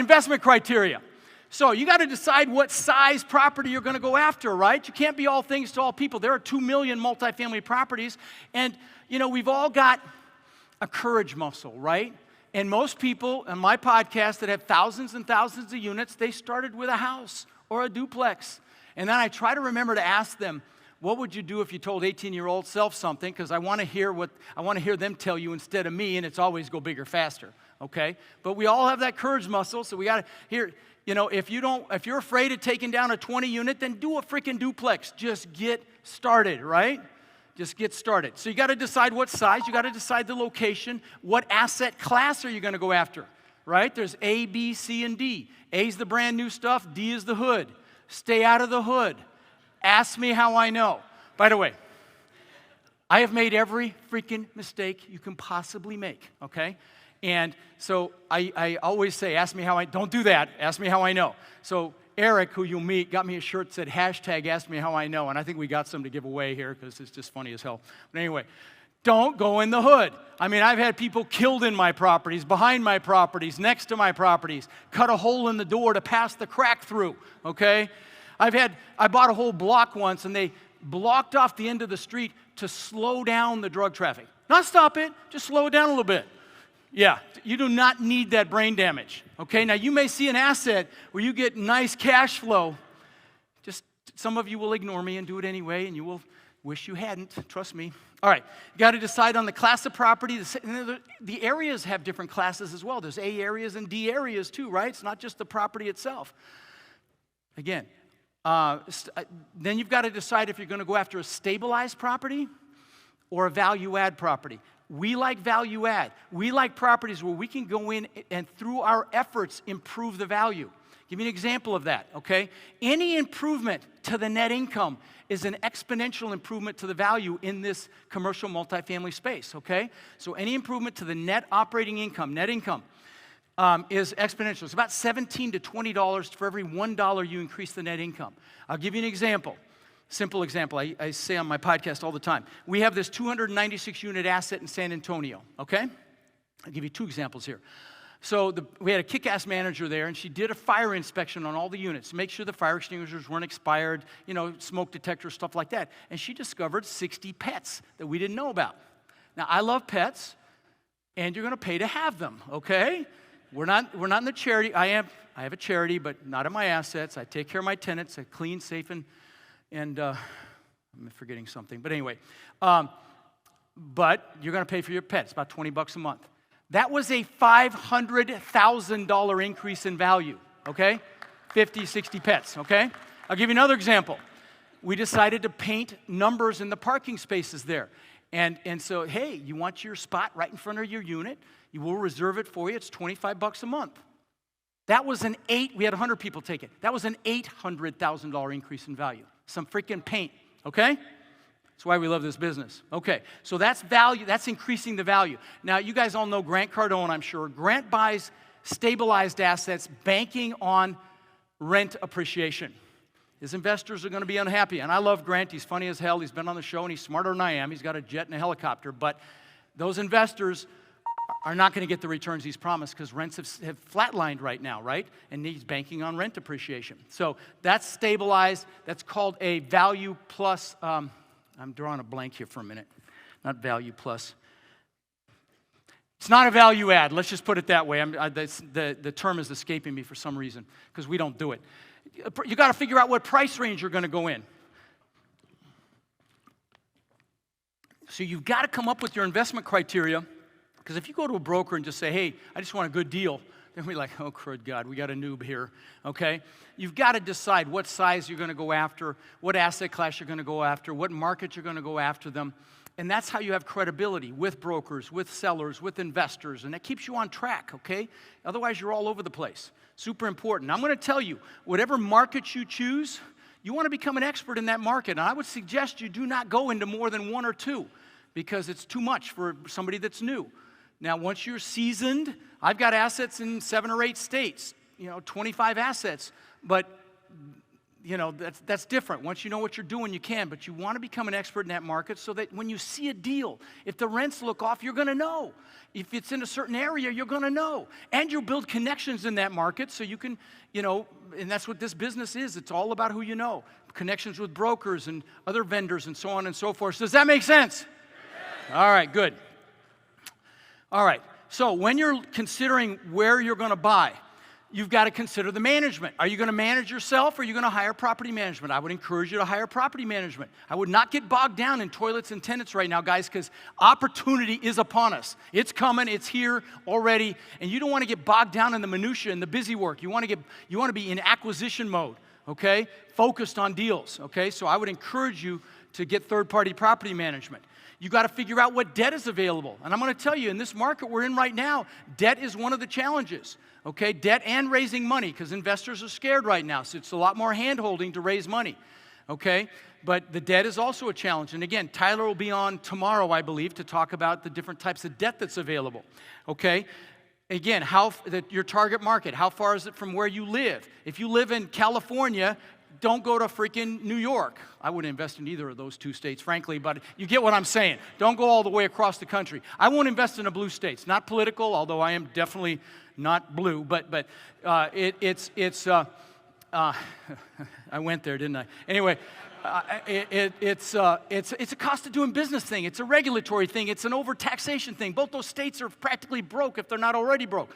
investment criteria. So you got to decide what size property you're going to go after, right? You can't be all things to all people. There are 2 million multifamily properties, and we've all got a courage muscle, right? And most people on my podcast that have thousands and thousands of units, they started with a house or a duplex. And then I try to remember to ask them, what would you do if you told 18-year-old self something? Because I want to hear them tell you instead of me, and it's always go bigger, faster, okay? But we all have that courage muscle, so we got to hear. If you're afraid of taking down a 20 unit, then do a freaking duplex. Just get started, right? Just get started. So you got to decide what size, you got to decide the location, what asset class are you going to go after, right? There's A, B, C, and D. A is the brand new stuff, D is the hood. Stay out of the hood. Ask me how I know. By the way, I have made every freaking mistake you can possibly make, okay? And so I always say, ask me how I, don't do that, ask me how I know. So Eric, who you'll meet, got me a shirt that said, hashtag ask me how I know, and I think we got some to give away here because it's just funny as hell. But anyway, don't go in the hood. I mean, I've had people killed in my properties, behind my properties, next to my properties, cut a hole in the door to pass the crack through, okay? I bought a whole block once, and they blocked off the end of the street to slow down the drug traffic. Not stop it, just slow it down a little bit. Yeah, you do not need that brain damage, okay? Now, you may see an asset where you get nice cash flow. Just some of you will ignore me and do it anyway, and you will wish you hadn't, trust me. All right, you got to decide on the class of property. The areas have different classes as well. There's A areas and D areas too, right? It's not just the property itself. Again, then you've got to decide if you're going to go after a stabilized property or a value-add property. We like value add. We like properties where we can go in and through our efforts improve the value. Give me an example of that, okay? Any improvement to the net income is an exponential improvement to the value in this commercial multifamily space, okay? So any improvement to the net operating income, net income, is exponential. It's about $17 to $20 for every $1 you increase the net income. I'll give you an example. Simple example, I say on my podcast all the time. We have this 296-unit asset in San Antonio, okay? I'll give you 2 examples here. So we had a kick-ass manager there, and she did a fire inspection on all the units to make sure the fire extinguishers weren't expired, smoke detectors, stuff like that. And she discovered 60 pets that we didn't know about. Now, I love pets, and you're going to pay to have them, okay? We're not in the charity. I have a charity, but not in my assets. I take care of my tenants. I clean, safe, and I'm forgetting something. But anyway, but you're going to pay for your pet. It's about $20 a month. That was a $500,000 increase in value, okay? 50, 60 pets, okay? I'll give you another example. We decided to paint numbers in the parking spaces there. And so, hey, you want your spot right in front of your unit? You will reserve it for you. It's $25 a month. That was we had 100 people take it. That was an $800,000 increase in value. Some freaking paint, okay? That's why we love this business. Okay, so that's value. That's increasing the value. Now, you guys all know Grant Cardone, I'm sure. Grant buys stabilized assets banking on rent appreciation. His investors are going to be unhappy. And I love Grant. He's funny as hell. He's been on the show, and he's smarter than I am. He's got a jet and a helicopter. But those investors are not going to get the returns he's promised because rents have flatlined right now, right? And he's banking on rent appreciation. So that's stabilized. That's called a value plus. I'm drawing a blank here for a minute. Not value plus. It's not a value add. Let's just put it that way. The term is escaping me for some reason because we don't do it. You got to figure out what price range you're going to go in. So you've got to come up with your investment criteria. Because if you go to a broker and just say, hey, I just want a good deal, then we're like, oh, crud God, we got a noob here, okay? You've got to decide what size you're going to go after, what asset class you're going to go after, what market you're going to go after them. And that's how you have credibility with brokers, with sellers, with investors, and that keeps you on track, okay? Otherwise, you're all over the place. Super important. I'm going to tell you, whatever market you choose, you want to become an expert in that market. And I would suggest you do not go into more than 1 or 2 because it's too much for somebody that's new. Now, once you're seasoned, I've got assets in 7 or 8 states, 25 assets. But that's different. Once you know what you're doing, you can, but you want to become an expert in that market so that when you see a deal, if the rents look off, you're going to know. If it's in a certain area, you're going to know. And you'll build connections in that market so you can, and that's what this business is. It's all about who you know. Connections with brokers and other vendors and so on and so forth. Does that make sense? Yes. All right, good. All right, so when you're considering where you're going to buy, you've got to consider the management. Are you going to manage yourself or are you going to hire property management? I would encourage you to hire property management. I would not get bogged down in toilets and tenants right now, guys, because opportunity is upon us. It's coming. It's here already. And you don't want to get bogged down in the minutia and the busy work. You want to be in acquisition mode, okay? Focused on deals, okay? So I would encourage you to get third-party property management. You got to figure out what debt is available. And I'm going to tell you, in this market we're in right now, debt is one of the challenges. Okay, debt and raising money, because investors are scared right now, so it's a lot more hand-holding to raise money, okay? But the debt is also a challenge. And again, Tyler will be on tomorrow, I believe, to talk about the different types of debt that's available, okay? Again, your target market, how far is it from where you live? If you live in California, don't go to freaking New York. I wouldn't invest in either of those two states, frankly, but you get what I'm saying. Don't go all the way across the country. I won't invest in the blue states. Not political, although I am definitely not blue, but I went there, didn't I? Anyway, it's a cost of doing business thing. It's a regulatory thing. It's an overtaxation thing. Both those states are practically broke if they're not already broke.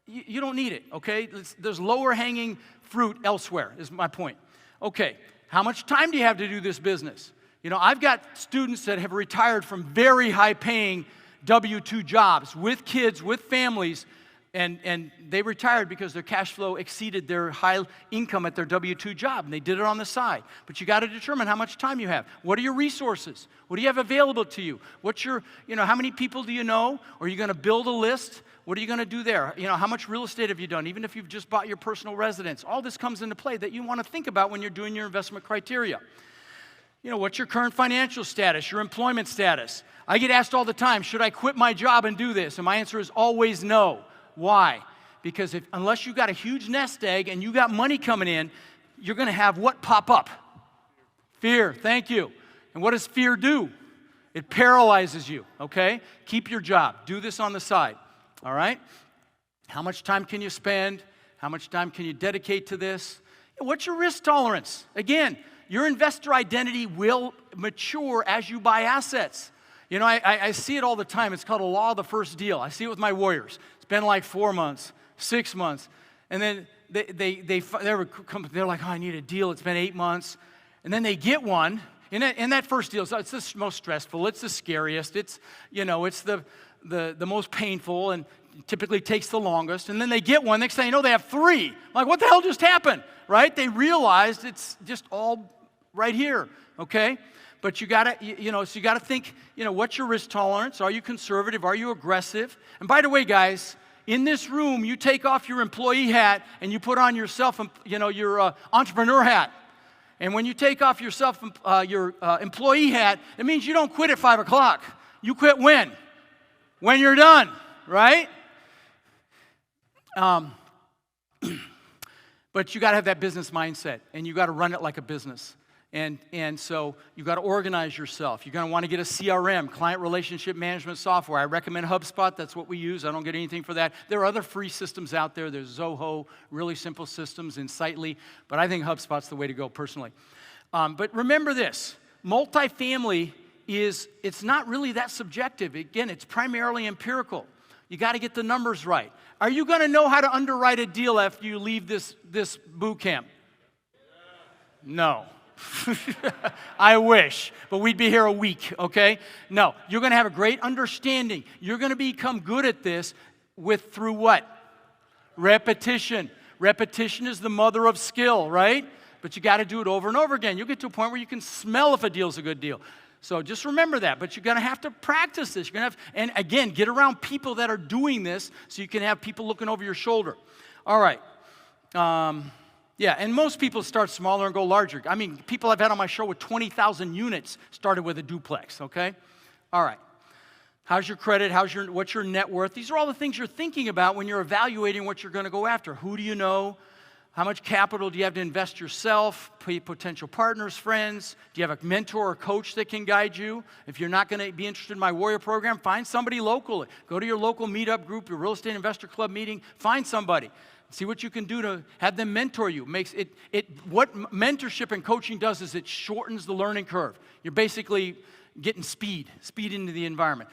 You don't need it, okay? There's lower hanging fruit elsewhere, is my point. Okay, how much time do you have to do this business? I've got students that have retired from very high-paying W-2 jobs with kids, with families, and they retired because their cash flow exceeded their high income at their W-2 job, and they did it on the side. But you got to determine how much time you have. What are your resources? What do you have available to you? What's your, how many people do you know? Are you going to build a list? What are you going to do there? How much real estate have you done? Even if you've just bought your personal residence, all this comes into play that you want to think about when you're doing your investment criteria. What's your current financial status, your employment status? I get asked all the time, should I quit my job and do this? And my answer is always no. Why? Because unless you got a huge nest egg and you got money coming in, you're going to have what pop up? Fear. Thank you. And what does fear do? It paralyzes you, okay? Keep your job. Do this on the side, all right? How much time can you spend? How much time can you dedicate to this? What's your risk tolerance? Again, your investor identity will mature as you buy assets. I see it all the time. It's called a law of the first deal. I see it with my warriors. It's been like 4 months, 6 months. And then they're like, oh, I need a deal. It's been 8 months. And then they get one. In that first deal, it's the most stressful. It's the scariest. It's the most painful and typically takes the longest. And then they get one. Next thing you know, they have 3. I'm like, what the hell just happened? Right? They realized it's just all right here. Okay? But you gotta think, what's your risk tolerance? Are you conservative? Are you aggressive? And by the way, guys, in this room, you take off your employee hat and you put on yourself, your entrepreneur hat. And when you take off your employee hat, it means you don't quit at 5 o'clock. You quit when? When you're done, right? But you got to have that business mindset, and you got to run it like a business. And so you've got to organize yourself. You're going to want to get a CRM, client relationship management software. I recommend HubSpot. That's what we use. I don't get anything for that. There are other free systems out there. There's Zoho, really simple systems, Insightly. But I think HubSpot's the way to go personally. But remember this. Multifamily it's not really that subjective. Again, it's primarily empirical. You got to get the numbers right. Are you going to know how to underwrite a deal after you leave this boot camp? No. I wish, but we'd be here a week, okay? No, you're going to have a great understanding. You're going to become good at this through what? Repetition. Repetition is the mother of skill, right? But you got to do it over and over again. You'll get to a point where you can smell if a deal's a good deal. So just remember that. But you're going to have to practice this. You're going to and again, get around people that are doing this so you can have people looking over your shoulder. All right. Yeah, and most people start smaller and go larger. I mean, people I've had on my show with 20,000 units started with a duplex, okay? All right. How's your credit? What's your net worth? These are all the things you're thinking about when you're evaluating what you're going to go after. Who do you know? How much capital do you have to invest yourself, potential partners, friends? Do you have a mentor or coach that can guide you? If you're not going to be interested in my Warrior program, find somebody local. Go to your local meetup group, your real estate investor club meeting. Find somebody. See what you can do to have them mentor you. What mentorship and coaching does is it shortens the learning curve. You're basically getting speed into the environment.